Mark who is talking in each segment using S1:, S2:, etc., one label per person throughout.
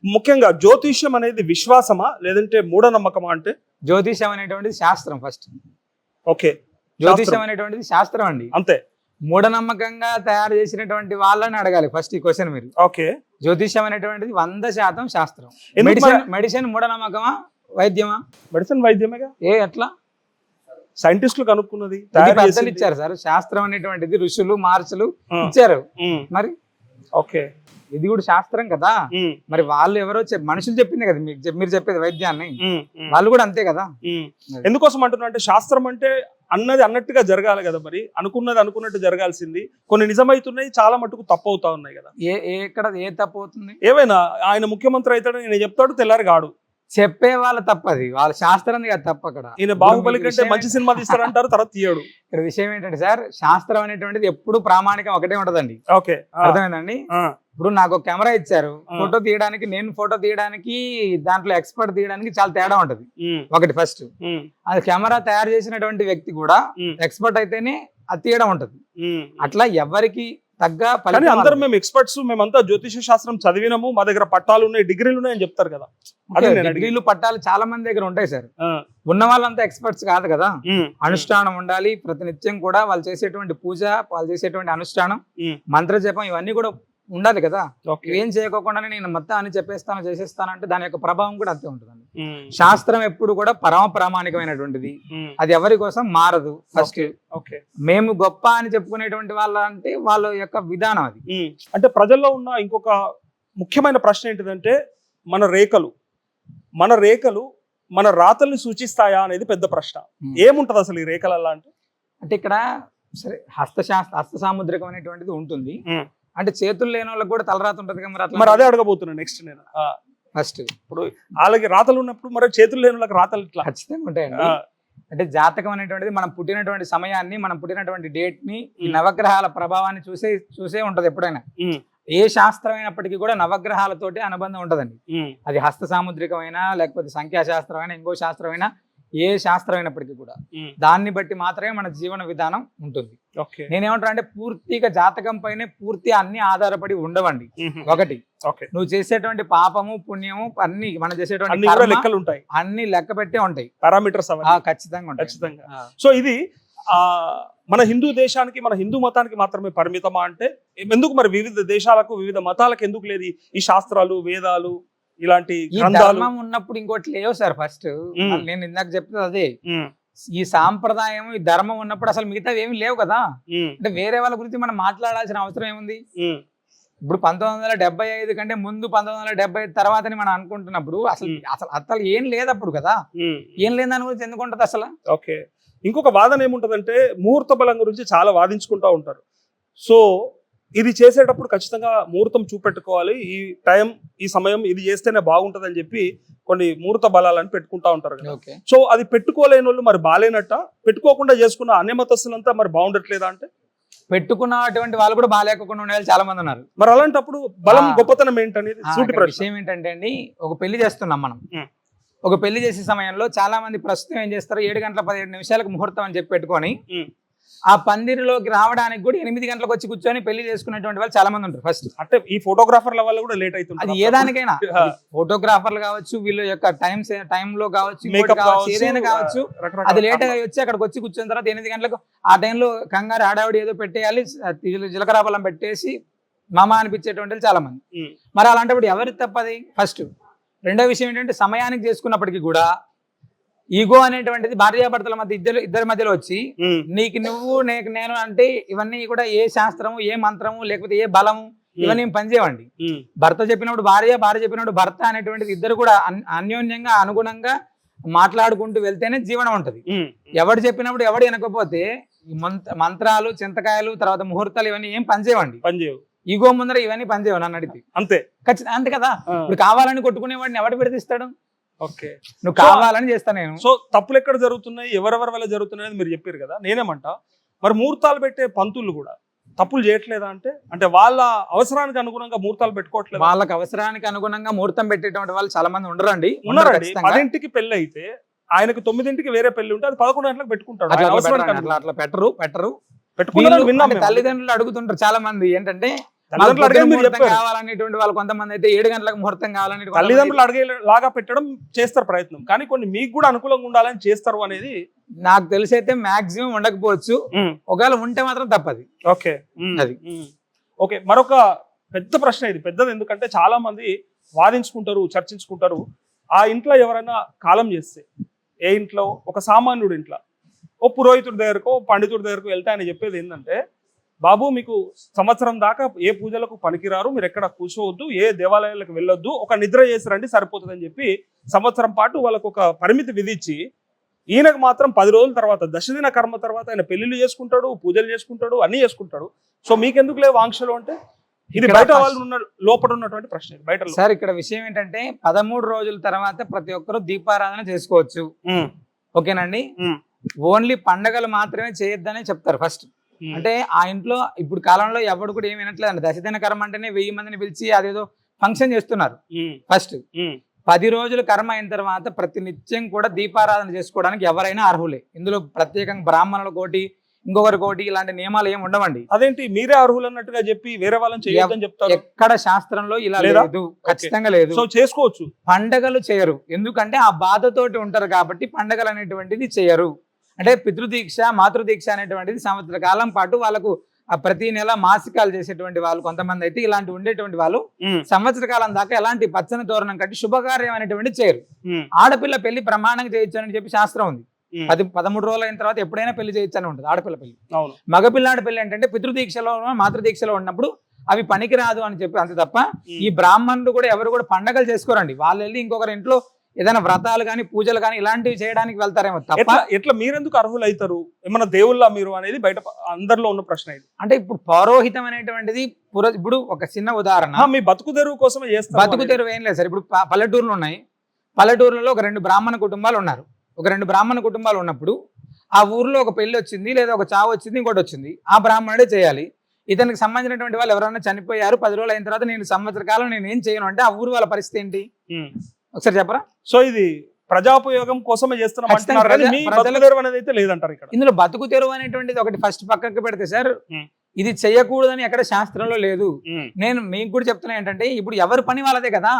S1: ముఖ్యంగా జ్యోతిష్యం అనేది విశ్వాసమా లేదంటే మూఢనమ్మకమా? అంటే
S2: జ్యోతిష్యం అనేటువంటిది శాస్త్రం ఫస్ట్.
S1: ఓకే,
S2: జ్యోతిష్యం అనేటువంటిది శాస్త్రం అండి.
S1: అంతే.
S2: మూఢనమ్మకంగా తయారు చేసినటువంటి వాళ్ళని అడగాలి ఫస్ట్ ఈ క్వశ్చన్ మీరు.
S1: ఓకే,
S2: జ్యోతిష్యం అనేటువంటిది 100% శాస్త్రం.
S1: ఎందుకు
S2: మెడిసిన్ మూఢనమ్మకమా వైద్యమా?
S1: మెడిసిన్ వైద్యమేగా.
S2: ఎట్లా?
S1: సైంటిస్టులు కనుక్కున్నది
S2: పెద్దలు ఇచ్చారు సార్. శాస్త్రం అనేటువంటిది ఋషులు మార్చులు ఇచ్చారు మరి.
S1: ఓకే,
S2: ఇది కూడా శాస్త్రం కదా. మరి వాళ్ళు ఎవరో మనుషులు చెప్పింది కదా మీరు చెప్పేది వైద్యాన్ని, వాళ్ళు కూడా అంతే కదా.
S1: ఎందుకోసం అంటున్నా అంటే శాస్త్రం అంటే అన్నది అన్నట్టుగా జరగాలి కదా. మరి అనుకున్నది అనుకున్నట్టు జరగాల్సింది. కొన్ని నిజమైతున్నాయి, చాలా మటుకు తప్పు అవుతా ఉన్నాయి కదా.
S2: ఎక్కడ ఏ తప్పు అవుతుంది?
S1: ఏవైనా ఆయన ముఖ్యమంత్రి అవుతాడని నేను చెప్తాడు, తెల్లారి గాడు
S2: చెప్పే వాళ్ళ తప్పది, వాళ్ళ శాస్త్రం కదా తప్ప. అక్కడ
S1: ఈయన బాహుబలి కంటే మంచి సినిమా తీస్తారంటారు, తర్వాత తీయడు.
S2: ఇక్కడ విషయం ఏంటంటే సార్, శాస్త్రం అనేటువంటిది ఎప్పుడు ప్రామాణికం ఒకటే ఉంటదండి.
S1: ఓకే,
S2: అర్థమైందండి. ఇప్పుడు నాకు ఒక కెమెరా ఇచ్చారు, ఫోటో తీయడానికి, నేను ఫోటో తీయడానికి దాంట్లో ఎక్స్పర్ట్ తీయడానికి చాలా తేడా ఉంటది. ఒకటి ఫస్ట్, అది కెమెరా తయారు చేసినటువంటి వ్యక్తి కూడా ఎక్స్పర్ట్ అయితేనే అది తీయడం ఉంటది. అట్లా ఎవరికి తగ్గ
S1: కానీ అందరం మేము ఎక్స్పర్ట్స్, మేమంతా జ్యోతిష శాస్త్రం చదివినాము, మా దగ్గర పట్టాలు ఉన్నాయి, డిగ్రీలు ఉన్నాయని చెప్తారు కదా.
S2: డిగ్రీలు పట్టాలు చాలా మంది దగ్గర ఉంటాయి సార్. ఉన్న వాళ్ళంతా ఎక్స్పర్ట్స్ కాదు కదా. అనుష్ఠానం ఉండాలి ప్రతినిత్యం కూడా. వాళ్ళు చేసేటువంటి పూజ, వాళ్ళు చేసేటువంటి అనుష్ఠానం, మంత్ర జపం ఇవన్నీ కూడా ఉండాలి కదా. ఏం చేయకోకుండానే నేను మొత్తం అని చెప్పేస్తాను చేసేస్తాను అంటే దాని యొక్క ప్రభావం కూడా అంతే ఉంటుందండి. శాస్త్రం ఎప్పుడు కూడా పరమ ప్రామాణికమైనటువంటిది, అది ఎవరి కోసం మారదు. ఫస్ట్ మేము గొప్ప అని చెప్పుకునేటువంటి వాళ్ళ అంటే వాళ్ళ యొక్క విధానం అది.
S1: అంటే ప్రజల్లో ఉన్న ఇంకొక ముఖ్యమైన ప్రశ్న ఏంటిదంటే, మన రేఖలు మన రాతల్ని సూచిస్తాయా అనేది పెద్ద ప్రశ్న. ఏముంటది అసలు ఈ రేఖలల్లా అంటే
S2: ఇక్కడ సరే హస్త సాముద్రికం అనేటువంటిది ఉంటుంది. అంటే చేతులు లేని వాళ్ళకి కూడా తలరాత ఉంటది కదా.
S1: మరి అదే అడగబోతున్నా నెక్స్ట్ నేను.
S2: ఫస్ట్
S1: ఇప్పుడు వాళ్ళకి రాతలు ఉన్నప్పుడు మరి చేతులు లేని వాళ్ళకి రాతలు ఇట్లా
S2: ఖచ్చితంగా ఉంటాయండి. అంటే జాతకం అనేటువంటిది మనం పుట్టినటువంటి సమయాన్ని, మనం పుట్టినటువంటి డేట్ ని, ఈ నవగ్రహాల ప్రభావాన్ని చూసే ఉంటది ఎప్పుడైనా. ఏ శాస్త్రం అయినప్పటికీ కూడా నవగ్రహాలతోటి అనుబంధం ఉంటదండి. అది హస్త సాముద్రికమైనా, లేకపోతే సంఖ్యాశాస్త్రమైనా, ఇంకో శాస్త్రమైనా, ఏ శాస్త్రం అయినప్పటికీ కూడా దాన్ని బట్టి మాత్రమే మన జీవన విధానం ఉంటుంది. నేనేమంటా అంటే పూర్తిగా జాతకం పైనే పూర్తి అన్ని ఆధారపడి ఉండవండి. ఒకటి, నువ్వు చేసేటువంటి పాపము పుణ్యము అన్ని మనం చేసేటువంటి
S1: లెక్కలు ఉంటాయి,
S2: అన్ని లెక్క పెట్టే ఉంటాయి,
S1: పారామీటర్స్
S2: ఖచ్చితంగా ఉంటాయి.
S1: సో ఇది మన హిందూ దేశానికి, మన హిందూ మతానికి మాత్రమే పరిమితమా అంటే ఎందుకు మరి వివిధ దేశాలకు, వివిధ మతాలకు ఎందుకు లేదు ఈ శాస్త్రాలు, వేదాలు, ఇలాంటి
S2: ధర్మం ఉన్నప్పుడు ఇంకోటి లేవు సార్. ఫస్ట్ నేను ఇందాక చెప్తుంది అదే, ఈ సాంప్రదాయం, ఈ ధర్మం ఉన్నప్పుడు అసలు మిగతా ఏమి లేవు కదా. అంటే వేరే వాళ్ళ గురించి మనం మాట్లాడాల్సిన అవసరం ఏముంది? ఇప్పుడు 1975 కంటే ముందు 1975 తర్వాతని మనం అనుకుంటున్నప్పుడు అసలు ఏం లేదు అప్పుడు కదా. ఏం లేని దాని గురించి ఎందుకు ఉంటది అసలు?
S1: ఓకే, ఇంకొక వాదన ఏముంటదంటే ముహూర్త బలం గురించి చాలా వాదించుకుంటా ఉంటారు. సో ఇది చేసేటప్పుడు ఖచ్చితంగా ముహూర్తం చూపెట్టుకోవాలి, ఈ టైం, ఈ సమయం ఇది చేస్తేనే బాగుంటది అని చెప్పి కొన్ని ముహూర్త బలాలని పెట్టుకుంటా ఉంటారు కదా. సో అది పెట్టుకోలేని వాళ్ళు మరి బాగాలేనట్ట, పెట్టుకోకుండా చేసుకున్న అన్య మతస్థులంతా మరి బాగుండట్లేదా? అంటే
S2: పెట్టుకున్నటువంటి వాళ్ళు కూడా బాగాలేకుండా ఉండే వాళ్ళు చాలా మంది ఉన్నారు.
S1: మరి అలాంటప్పుడు బలం గొప్పతనం ఏంటనేది
S2: విషయం ఏంటంటే అండి, ఒక పెళ్లి చేస్తున్నాం మనం. ఒక పెళ్లి చేసే సమయంలో చాలా మంది ప్రస్తుతం ఏం చేస్తారు, 7:17 ముహూర్తం అని చెప్పి పెట్టుకొని ఆ పందిరిలోకి రావడానికి కూడా 8 గంటలకు వచ్చి కూర్చొని పెళ్లి చేసుకునేటువంటి వాళ్ళు చాలా మంది ఉంటారు. ఫస్ట్ అంటే
S1: ఈ ఫోటోగ్రాఫర్ల వల్ల కూడా లేట్ అవుతుంది.
S2: అది ఏ దానికైనా, ఫోటోగ్రాఫర్లు కావచ్చు, వీళ్ళ యొక్క టైంలో కావచ్చు, ఏదైనా కావచ్చు, అది లేట్ గా వచ్చి అక్కడికి వచ్చి కూర్చున్న తర్వాత 8 గంటలకు ఆ టైంలో కంగారు ఆడావిడి ఏదో పెట్టేయాలి, జీలకర్ర బెల్లం పెట్టేసి మామ అనిపించేటువంటి చాలా మంది. మరి అలాంటప్పుడు ఎవరి తప్పది? ఫస్ట్. రెండో విషయం ఏంటంటే, సమయానికి చేసుకున్నప్పటికీ కూడా ఈగో అనేటువంటిది భార్యాభర్తల మధ్య ఇద్దరి మధ్యలో వచ్చి నీకు నువ్వు నేను అంటే ఇవన్నీ కూడా ఏ శాస్త్రము, ఏ మంత్రము, లేకపోతే ఏ బలము, ఇవన్నీ పనిచేయవండి. భర్త చెప్పినప్పుడు భార్య, భార్య చెప్పినప్పుడు భర్త అనేటువంటిది ఇద్దరు కూడా అన్యోన్యంగా అనుగుణంగా మాట్లాడుకుంటూ వెళ్తేనే జీవనం ఉంటది. ఎవడు చెప్పినప్పుడు ఎవడు వినకపోతే మంత్రాలు, చింతకాయలు, తర్వాత ముహూర్తాలు ఇవన్నీ ఏం పనిచేయవండి. ఈగో ముందర ఇవన్నీ పనిచేయవు నన్ను అడిగితే.
S1: అంతే,
S2: ఖచ్చితంగా అంతే కదా. ఇప్పుడు కావాలని కొట్టుకునేవాడిని ఎవడు పెడితిస్తాడు? నువ్వు కావాలని చేస్తా నేను.
S1: సో తప్పులు ఎక్కడ జరుగుతున్నాయి, ఎవరెవరి వల్ల జరుగుతున్నాయి మీరు చెప్పారు కదా. నేనేమంటా, మరి ముహూర్తాలు పెట్టే పంతులు కూడా తప్పులు చేయట్లేదా? అంటే వాళ్ళ అవసరానికి అనుగుణంగా ముహూర్తాలు పెట్టుకోవట్లేదు.
S2: వాళ్ళకి అవసరానికి అనుగుణంగా ముహూర్తం పెట్టేటువంటి వాళ్ళు చాలా మంది ఉన్నారండి.
S1: 10ంటికి పెళ్లి అయితే ఆయనకు 9ంటికి వేరే పెళ్లి ఉంటే అది 11 గంటలకు పెట్టుకుంటాడు.
S2: అట్లా పెట్టరు. తల్లిదండ్రులు అడుగుతుంటారు చాలా మంది ఏంటంటే,
S1: తల్లిదండ్రులు అడిగేది మీరు
S2: ముహూర్తం
S1: చెప్పారు.
S2: కావాలనేటువంటి వాళ్ళు కొంతమంది అయితే 7 గంటలకు ముహూర్తం కావాలని
S1: తల్లిదండ్రులు అడిగేలాగా పెట్టడం చేస్తారు ప్రయత్నం, కానీ కొన్ని మీకు కూడా అనుకూలంగా ఉండాలని చేస్తారు అనేది
S2: నాకు తెలిసి అయితే మాక్సిమం ఉండకపోవచ్చు, ఒకవేళ ఉంటే మాత్రం తప్పది.
S1: ఓకే
S2: అది.
S1: ఓకే, మరొక పెద్ద ప్రశ్న ఇది, పెద్దది, ఎందుకంటే చాలా మంది వాదించుకుంటారు, చర్చించుకుంటారు. ఆ ఇంట్లో ఎవరైనా కాలం చేస్తే, ఏ ఇంట్లో, ఒక సామాన్యుడి ఇంట్లో ఓ పురోహితుడి దగ్గరకు, పండితుడి దగ్గరకు వెళ్తే ఆయన చెప్పేది ఏంటంటే, బాబు మీకు సంవత్సరం దాకా ఏ పూజలకు పనికిరారు, మీరు ఎక్కడ కూర్చోవద్దు, ఏ దేవాలయాలకు వెళ్ళొద్దు, ఒక నిద్ర చేసి రండి సరిపోతుందని చెప్పి సంవత్సరం పాటు వాళ్ళకు ఒక పరిమితి విధించి, ఈయనకు మాత్రం 10 రోజుల తర్వాత, దశదిన కర్మ తర్వాత ఆయన పెళ్లిళ్ళు చేసుకుంటాడు, పూజలు చేసుకుంటాడు, అన్ని చేసుకుంటాడు. సో మీకెందుకు లేవు ఆంక్షలు అంటే, ఇది బయట వాళ్ళు ఉన్న లోపల ఉన్నటువంటి ప్రశ్న. బయట
S2: సార్ ఇక్కడ విషయం ఏంటంటే 13 రోజుల తర్వాత ప్రతి ఒక్కరు దీపారాధన చేసుకోవచ్చు, ఓకేనండి. ఓన్లీ పండగలు మాత్రమే చేయొద్దనే చెప్తారు ఫస్ట్. అంటే ఆ ఇంట్లో ఇప్పుడు కాలంలో ఎవడు కూడా ఏమి వినట్లేదండి. దశదిన కర్మ అంటేనే 1000 మందిని పిలిచి అదేదో ఫంక్షన్ చేస్తున్నారు. ఫస్ట్ 10 రోజులు కర్మ అయిన తర్వాత ప్రతి నిత్యం కూడా దీపారాధన చేసుకోవడానికి ఎవరైనా అర్హులే. ఇందులో ప్రత్యేకంగా బ్రాహ్మణుల కోటి, ఇంకొకరి కోటి ఇలాంటి నియమాలు ఏమి ఉండవండి.
S1: అదేంటి మీరే అర్హులు అన్నట్టుగా చెప్పి వేరే వాళ్ళని చేయొద్దని చెప్తారు?
S2: ఎక్కడ శాస్త్రంలో ఇలా లేదు, ఖచ్చితంగా లేదు.
S1: సో చేసుకోవచ్చు.
S2: పండగలు చేయరు, ఎందుకంటే ఆ బాధతోటి ఉంటారు కాబట్టి పండగలు అనేటువంటిది చేయరు. అంటే పితృదీక్ష, మాతృదీక్ష అనేటువంటిది సంవత్సర కాలం పాటు వాళ్ళకు ప్రతి నెల మాసికాలు చేసేటువంటి వాళ్ళు కొంతమంది అయితే ఇలాంటి ఉండేటువంటి వాళ్ళు సంవత్సర కాలం దాకా ఎలాంటి పచ్చని తోరణం కట్టి శుభకార్యం అనేటువంటిది చేయరు. ఆడపిల్ల పెళ్లి ప్రమాణంగా చేయొచ్చు అని చెప్పి శాస్త్రం ఉంది. 13 రోజులు అయిన తర్వాత ఎప్పుడైనా పెళ్లి చేయొచ్చు అని ఉంటుంది ఆడపిల్ల పెళ్లి. మగపిల్లాడి పెళ్లి ఏంటంటే పితృదీక్షలో, మాతృదీక్షలో ఉన్నప్పుడు అవి పనికిరాదు అని చెప్పి అంతే తప్ప ఈ బ్రాహ్మణులు కూడా ఎవరు కూడా పండగలు చేసుకోరండి. వాళ్ళు వెళ్ళి ఇంకొకరి ఇంట్లో ఏదైనా వ్రతాలు కానీ పూజలు కానీ ఇలాంటివి చేయడానికి వెళ్తారేమో తప్ప.
S1: ఎట్లా మీరెందుకు అర్హులు అవుతారు? ఏమన్నా దేవుళ్ళ మీరు అనేది బయట అందరిలో ఉన్న ప్రశ్న ఇది.
S2: అంటే ఇప్పుడు పౌరోహితం అనేటువంటిది ఇప్పుడు ఒక చిన్న ఉదాహరణ,
S1: మీ బతుకు తెరువు కోసమే చేస్తారు.
S2: బతుకు తెరువు ఏం లేదు సార్. ఇప్పుడు పల్లెటూర్లు ఉన్నాయి, పల్లెటూర్లలో ఒక 2 బ్రాహ్మణ కుటుంబాలు ఉన్నారు. ఒక 2 బ్రాహ్మణ కుటుంబాలు ఉన్నప్పుడు ఆ ఊర్లో ఒక పెళ్లి వచ్చింది, లేదా ఒక చావు వచ్చింది, ఇంకోటి వచ్చింది, ఆ బ్రాహ్మణుడే చేయాలి. ఇతనికి సంబంధించినటువంటి వాళ్ళు ఎవరైనా చనిపోయారు, 10 రోజులు అయిన తర్వాత నేను సంవత్సర కాలం నేను ఏం చేయను అంటే ఆ ఊరు వాళ్ళ పరిస్థితి ఏంటి ఒకసారి చెప్పరా? సో
S1: ఇది ప్రజాపయోగం కోసమే చేస్తున్నాం అనేది అయితే లేదంటారు ఇక్కడ.
S2: ఇందులో బతుకు తెరువు అనేటువంటిది ఒకటి ఫస్ట్ పక్కకి పెడితే సార్, ఇది చేయకూడదని ఎక్కడ శాస్త్రంలో లేదు. నేను మీకు కూడా చెప్తున్నా ఏంటంటే, ఇప్పుడు ఎవరి పని వాళ్ళదే కదా.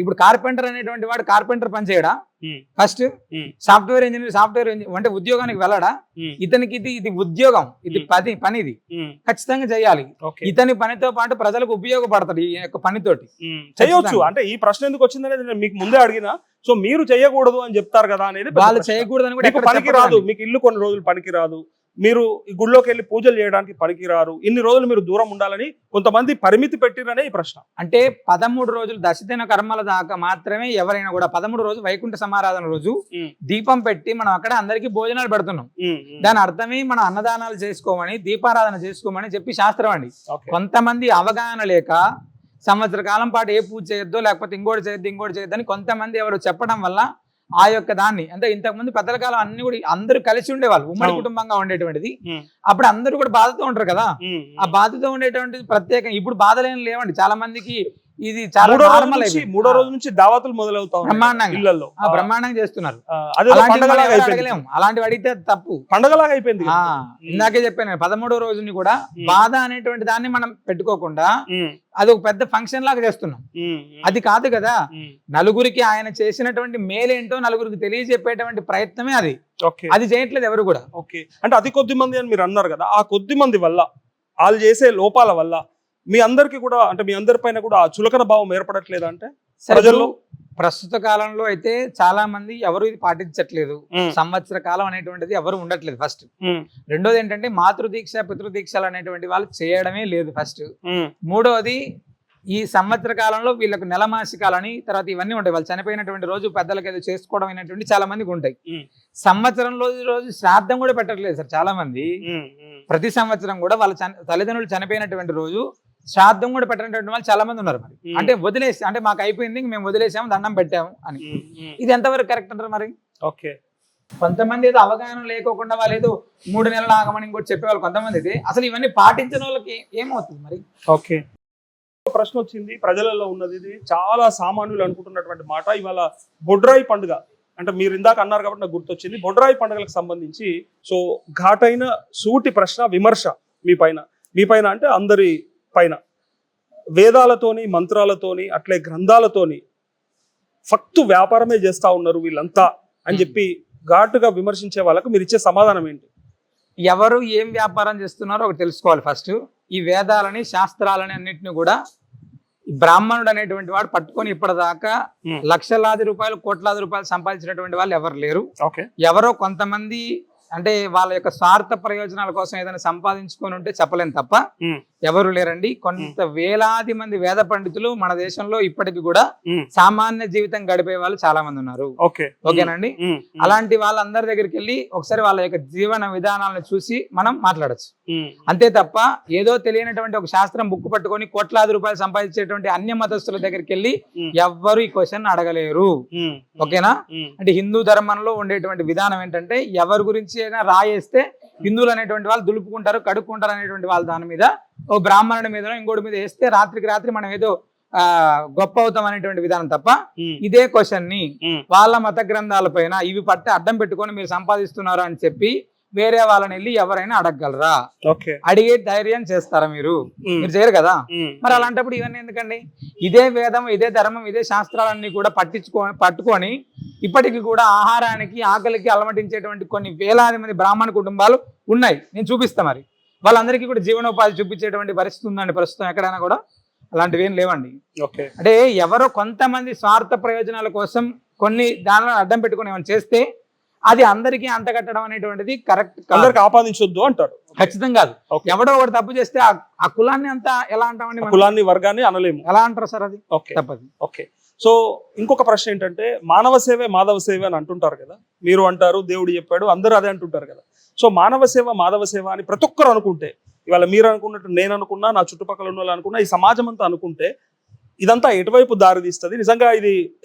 S2: ఇప్పుడు కార్పెంటర్ అనేటువంటి వాడు కార్పెంటర్ పని చేయడా? ఫస్ట్ సాఫ్ట్వేర్ ఇంజనీర్ అంటే ఉద్యోగానికి వెళ్ళడా? ఇతనికి ఇది ఉద్యోగం, ఇది పని, ఇది ఖచ్చితంగా చేయాలి. ఇతని పనితో పాటు ప్రజలకు ఉపయోగపడతాడు ఈ యొక్క పనితోటి.
S1: చేయొచ్చు అంటే ఈ ప్రశ్న ఎందుకు వచ్చిందనేది నేను మీకు ముందే అడిగినా. సో మీరు చేయకూడదు అని చెప్తారు కదా అనేది.
S2: వాళ్ళు చేయకూడదని కూడా
S1: పనికి రాదు, మీకు ఇల్లు కొన్ని రోజులు పనికి రాదు, మీరు ఈ గుళ్ళోకి వెళ్ళి పూజలు చేయడానికి పనికిరారు, ఇన్ని రోజులు మీరు దూరం ఉండాలని కొంతమంది పరిమితి పెట్టిరనే ఈ ప్రశ్న.
S2: అంటే 13 రోజులు దశదిన కర్మల దాకా మాత్రమే ఎవరైనా కూడా 13 రోజు వైకుంఠ సమారాధన రోజు దీపం పెట్టి మనం అక్కడ అందరికీ భోజనాలు పెడుతున్నాం. దాని అర్థమే మన అన్నదానాలు చేసుకోమని, దీపారాధన చేసుకోమని చెప్పి శాస్త్రం అండి. కొంతమంది అవగాహన లేక సంవత్సర కాలం పాటు ఏ పూజ చేయొద్దో, లేకపోతే ఇంకోటి చేయొద్దు అని కొంతమంది ఎవరు చెప్పడం వల్ల ఆ యొక్క దాన్ని, అంటే ఇంతకుముందు పెద్దల కాలం అన్ని కూడా అందరూ కలిసి ఉండేవాళ్ళు, ఉమ్మడి కుటుంబంగా ఉండేటువంటిది. అప్పుడు అందరూ కూడా బాధతో ఉంటారు కదా. ఆ బాధతో ఉండేటువంటిది ప్రత్యేకంగా ఇప్పుడు బాధలేం లేవండి చాలా మందికి. ఇది చాలా నార్మల్.
S1: 3వ రోజు నుంచి దావతులు మొదలవుతాయి
S2: బ్రహ్మాండంగా, బ్రహ్మాండంగా చేస్తున్నారు. అలాంటివి అడిగితే తప్పు.
S1: పండగలాగా అయిపోయింది.
S2: ఇందాకే చెప్పాను 13వ రోజుని కూడా బాధ అనేటువంటి దాన్ని మనం పెట్టుకోకుండా అది ఒక పెద్ద ఫంక్షన్ లాగా చేస్తున్నాం. అది కాదు కదా. నలుగురికి ఆయన చేసినటువంటి మేలేంటో నలుగురికి తెలియజెప్పేటువంటి ప్రయత్నమే అది. అది చేయట్లేదు ఎవరు కూడా.
S1: ఓకే, అంటే అతి కొద్ది మంది అని మీరు అన్నారు కదా, ఆ కొద్ది మంది వల్ల, వాళ్ళు చేసే లోపాల వల్ల మీ అందరికి కూడా, అంటే మీ అందరి పైన కూడా చులకన భావం ఏర్పడట్లేదా? అంటే ప్రజల్లో
S2: ప్రస్తుత కాలంలో అయితే చాలా మంది ఎవరు ఇది పాటించట్లేదు. సంవత్సర కాలం అనేటువంటిది ఎవరు ఉండట్లేదు ఫస్ట్. రెండోది ఏంటంటే మాతృదీక్ష, పితృదీక్షలు అనేటువంటి వాళ్ళు చేయడమే లేదు ఫస్ట్. మూడోది ఈ సంవత్సర కాలంలో వీళ్ళకు నెలమాసికాలని తర్వాత ఇవన్నీ ఉంటాయి. వాళ్ళు చనిపోయినటువంటి రోజు పెద్దలకు ఏదో చేసుకోవడం అయినటువంటి చాలా మందికి ఉంటాయి. సంవత్సరంలో రోజు శ్రాద్ధం కూడా పెట్టట్లేదు సార్ చాలా మంది. ప్రతి సంవత్సరం కూడా వాళ్ళ తల్లిదండ్రులు చనిపోయినటువంటి రోజు శ్రాద్ధం కూడా పెట్టినటువంటి వాళ్ళు చాలా మంది ఉన్నారు. మరి అంటే వదిలేసి, అంటే మాకు అయిపోయింది మేము వదిలేసాము, దండం పెట్టాము అని. ఇది ఎంతవరకు కరెక్ట్ అంటారు మరి?
S1: ఓకే,
S2: కొంతమంది ఏదో అవగాహన లేకోకుండా వాళ్ళు ఏదో 3 నెలలు ఆగమని ఇంకోటి చెప్పేవాళ్ళు కొంతమంది అయితే అసలు ఇవన్నీ పాటించిన వాళ్ళకి ఏమవుతుంది మరి?
S1: ఓకే, ప్రశ్న వచ్చింది ప్రజలలో ఉన్నది, ఇది చాలా సామాన్యులు అనుకుంటున్నటువంటి మాట. ఇవాళ బొడ్రాయి పండుగ అంటే మీరు ఇందాక అన్నారు కాబట్టి నాకు గుర్తొచ్చింది. బొడ్రాయి పండుగలకు సంబంధించి సో ఘాటైన సూటి ప్రశ్న, విమర్శ మీ పైన అంటే అందరి పైన. వేదాలతోని మంత్రాలతోని అట్లే గ్రంథాలతోని ఫక్తు వ్యాపారమే చేస్తా ఉన్నారు వీళ్ళంతా అని చెప్పి ఘాటుగా విమర్శించే వాళ్ళకు మీరు ఇచ్చే సమాధానం ఏంటి?
S2: ఎవరు ఏం వ్యాపారం చేస్తున్నారో ఒకటి తెలుసుకోవాలి. ఫస్ట్ ఈ వేదాలని శాస్త్రాలని అన్నిటిని కూడా బ్రాహ్మణుడు అనేటువంటి వాడు పట్టుకొని ఇప్పటిదాకా లక్షలాది రూపాయలు కోట్లాది రూపాయలు సంపాదించినటువంటి వాళ్ళు ఎవరు లేరు.
S1: ఓకే,
S2: ఎవరో కొంతమంది అంటే వాళ్ళ యొక్క స్వార్థ ప్రయోజనాల కోసం ఏదైనా సంపాదించుకొని ఉంటే చెప్పలేం తప్ప ఎవరు లేరండి. కొంత వేలాది మంది వేద పండితులు మన దేశంలో ఇప్పటికి కూడా సామాన్య జీవితం గడిపే వాళ్ళు చాలా మంది ఉన్నారు. ఓకేనండి. అలాంటి వాళ్ళందరి దగ్గరికి వెళ్ళి ఒకసారి వాళ్ళ యొక్క జీవన విధానాలను చూసి మనం మాట్లాడచ్చు. అంతే తప్ప ఏదో తెలియనటువంటి ఒక శాస్త్రం బుక్ పట్టుకొని కోట్లాది రూపాయలు సంపాదించేటువంటి అన్య మతస్థుల దగ్గరికి వెళ్ళి ఎవ్వరు ఈ క్వశ్చన్ అడగలేరు. ఓకేనా? అంటే హిందూ ధర్మంలో ఉండేటువంటి విధానం ఏంటంటే ఎవరి గురించి అయినా రాయేస్తే హిందువులు అనేటువంటి వాళ్ళు దులుపుకుంటారు, కడుక్కుంటారు అనేటువంటి వాళ్ళు దాని మీద ఓ బ్రాహ్మణుడి మీద ఇంకోటి మీద వేస్తే రాత్రికి రాత్రి మనం ఏదో గొప్ప అవుతాం అనేటువంటి విధానం తప్ప ఇదే క్వశ్చన్ ని వాళ్ళ మత గ్రంథాల పైన ఇవి పట్టి అడ్డం పెట్టుకొని మీరు సంపాదిస్తున్నారు అని చెప్పి వేరే వాళ్ళని వెళ్ళి ఎవరైనా అడగగలరా? అడిగే ధైర్యం చేస్తారా? మీరు చేయరు కదా. మరి అలాంటప్పుడు ఇవన్నీ ఎందుకండి? ఇదే వేదం, ఇదే ధర్మం, ఇదే శాస్త్రాలన్నీ కూడా పట్టుకొని ఇప్పటికీ కూడా ఆహారానికి ఆకలికి అలమటించేటువంటి కొన్ని వేలాది మంది బ్రాహ్మణ కుటుంబాలు ఉన్నాయి. నేను చూపిస్తా. మరి వాళ్ళందరికీ కూడా జీవనోపాధి చూపించేటువంటి పరిస్థితి ఉందండి ప్రస్తుతం ఎక్కడైనా కూడా? అలాంటివి ఏం లేవండి. అంటే ఎవరో కొంతమంది స్వార్థ ప్రయోజనాల కోసం కొన్ని దానిలో అడ్డం పెట్టుకుని ఏమైనా చేస్తే అది అందరికీ అంటగట్టడం అనేటువంటిది కరెక్ట్,
S1: అందరికి ఆపాదించొద్దు అంటారు.
S2: ఖచ్చితంగా కాదు. ఎవడో ఒకటి తప్పు చేస్తే ఆ కులాన్ని అంతా ఎలా అంటామండి?
S1: కులాన్ని వర్గాన్ని అనలేము.
S2: ఎలా అంటారు సార్? అది తప్పదు.
S1: ఓకే, సో ఇంకొక ప్రశ్న ఏంటంటే మానవ సేవే మాధవ సేవ అని అంటుంటారు కదా, మీరు అంటారు, దేవుడు చెప్పాడు, అందరూ అదే అంటుంటారు కదా. సో మానవ సేవ మాధవ సేవ అని ప్రతి ఒక్కరు అనుకుంటే, ఇవాళ మీరు అనుకున్నట్టు నేను అనుకున్నా, నా చుట్టుపక్కల ఉన్న వాళ్ళు అనుకున్నా, ఈ సమాజం అంతా అనుకుంటే ఇదంతా ఎటువైపు దారి తీస్తుంది? నిజంగా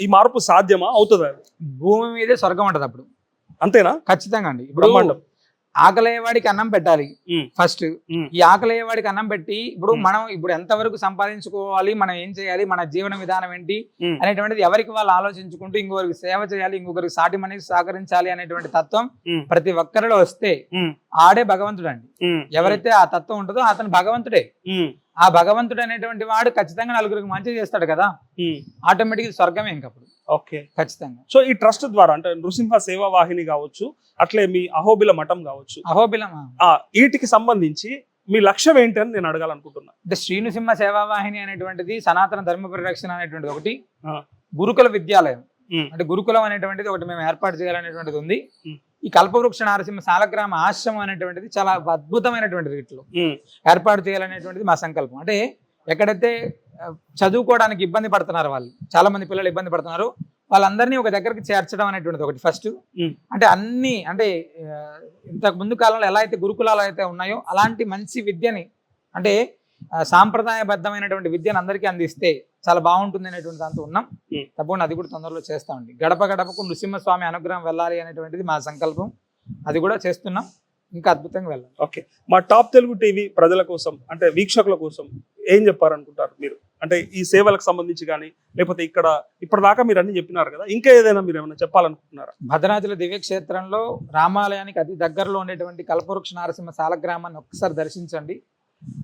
S1: ఈ మార్పు సాధ్యమా? అవుతుందా?
S2: భూమి మీదే స్వర్గం అంటది అప్పుడు.
S1: అంతేనా?
S2: ఖచ్చితంగా అండి. ఇప్పుడు ఆకలయ్యేవాడికి అన్నం పెట్టాలి ఫస్ట్. ఈ ఆకలయ్యేవాడికి అన్నం పెట్టి మనం ఎంతవరకు సంపాదించుకోవాలి, మనం ఏం చేయాలి, మన జీవన విధానం ఏంటి అనేటువంటిది ఎవరికి వాళ్ళు ఆలోచించుకుంటూ ఇంకొకరికి సేవ చేయాలి, ఇంకొకరికి సాటి మనిషి సహకరించాలి అనేటువంటి తత్వం ప్రతి ఒక్కరిలో వస్తే ఆడే భగవంతుడు అండి. ఎవరైతే ఆ తత్వం ఉంటుందో అతను భగవంతుడే. ఆ భగవంతుడు అనేటువంటి వాడు ఖచ్చితంగా నలుగురికి మంచి చేస్తాడు కదా, ఆటోమేటిక్ స్వర్గమే ఇంకప్పుడు.
S1: ఓకే,
S2: ఖచ్చితంగా.
S1: సో ఈ ట్రస్ట్ ద్వారా అంటే నృసింహ సేవా వాహిని కావచ్చు, అట్లే మీ అహోబిల మఠం కావచ్చు, వీటికి సంబంధించి మీ లక్ష్యం ఏంటి అని నేను అడగాలనుకుంటున్నా.
S2: అంటే శ్రీనృసింహ సేవా వాహిని అనేటువంటిది సనాతన ధర్మ పరిరక్షణ అనేటువంటిది ఒకటి, గురుకుల విద్యాలయం అంటే గురుకులం అనేటువంటిది ఒకటి మేము ఏర్పాటు చేయాలనేటువంటిది ఉంది. ఈ కల్పవృక్ష నారసింహ సాలగ్రామ ఆశ్రమం అనేటువంటిది చాలా అద్భుతమైనటువంటి రీతిలో ఏర్పాటు చేయాలనేటువంటిది మా సంకల్పం. అంటే ఎక్కడైతే చదువుకోవడానికి ఇబ్బంది పడుతున్నారు వాళ్ళు, చాలా మంది పిల్లలు ఇబ్బంది పడుతున్నారు, వాళ్ళందరినీ ఒక దగ్గరికి చేర్చడం అనేటువంటిది ఒకటి ఫస్ట్. అంటే అంటే ఇంతకు ముందు కాలంలో ఎలా అయితే గురుకులాలు అయితే ఉన్నాయో అలాంటి మంచి విద్యని, అంటే సాంప్రదాయబద్ధమైనటువంటి విద్యను అందరికీ అందిస్తే చాలా బాగుంటుంది అనేటువంటి దాంతో ఉన్నాం. తప్పకుండా అది కూడా తొందరలో చేస్తామండి. గడప గడపకు నృసింహస్వామి అనుగ్రహం వెళ్ళాలి అనేటువంటిది మా సంకల్పం. అది కూడా చేస్తున్నాం, ఇంకా అద్భుతంగా వెళ్ళాలి.
S1: ఓకే, మా టాప్ తెలుగు టీవీ ప్రజల కోసం అంటే వీక్షకుల కోసం ఏం చెప్పారనుకుంటారు మీరు? అంటే ఈ సేవలకు సంబంధించి కానీ, లేకపోతే ఇప్పటిదాకా మీరు అన్ని చెప్పినారు కదా, ఇంకా ఏదైనా మీరు ఏమైనా చెప్పాలనుకుంటున్నారా?
S2: భద్రాచల దివ్యక్షేత్రంలో రామాలయానికి అతి దగ్గరలో ఉండేటువంటి కల్పవృక్ష నారసింహ సాలగ్రామాన్ని ఒక్కసారి దర్శించండి.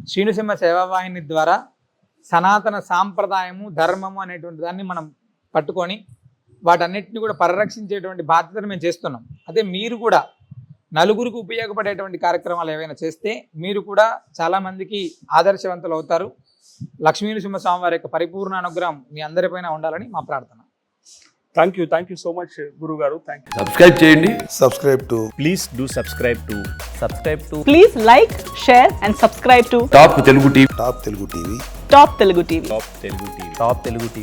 S2: శ్రీనృసింహ సేవావాహిని ద్వారా సనాతన సాంప్రదాయము, ధర్మము అనేటువంటి దాన్ని మనం పట్టుకొని వాటన్నిటిని కూడా పరిరక్షించేటువంటి బాధ్యతను మేము చేస్తున్నాం. అదే మీరు కూడా నలుగురికి ఉపయోగపడేటువంటి కార్యక్రమాలు ఏవైనా చేస్తే మీరు కూడా చాలా మందికి ఆదర్శవంతులు అవుతారు. లక్ష్మీనృసింహ స్వామి వారి యొక్క పరిపూర్ణ అనుగ్రహం మీ అందరిపైన ఉండాలని మా ప్రార్థన.
S1: థ్యాంక్ యూ సో మచ్ గురువు గారు. Thank you.
S3: సబ్స్క్రైబ్ చేయండి.
S4: Please do subscribe to.
S5: Please like, share and subscribe to
S3: top Telugu TV.
S5: Top Telugu TV.
S4: Top Telugu TV.